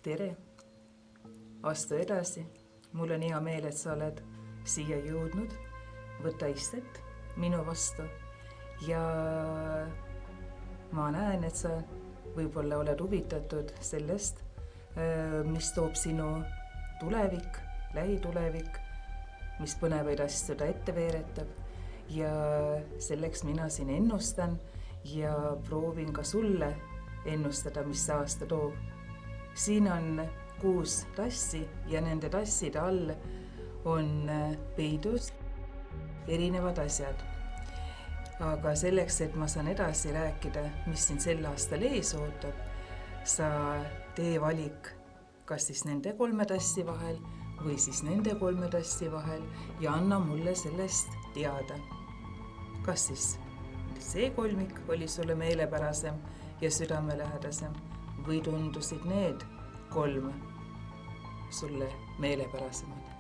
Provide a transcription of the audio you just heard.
tere, astu edasi. Mul on hea meel, et sa oled siia jõudnud. Võta istet minu vastu ja ma näen, et sa võib-olla oled huvitatud sellest, mis toob sinu tulevik, lähitulevik, mis põnevaid asju ta ette veeretab ja selleks mina siin ennustan ja proovin ka sulle ennustada, mis see aasta toob. Siin on 6 tassi ja nende tasside all on peidus erinevad asjad. Aga selleks, et ma saan edasi rääkida, mis siin sel aastal ees ootab, sa tee valik kas siis nende 3 tassi vahel või siis nende 3 tassi vahel ja anna mulle sellest teada. Kas siis see kolmik oli sulle meelepärasem ja südamelähedasem või tundusid need 3 sulle meelepärasemad?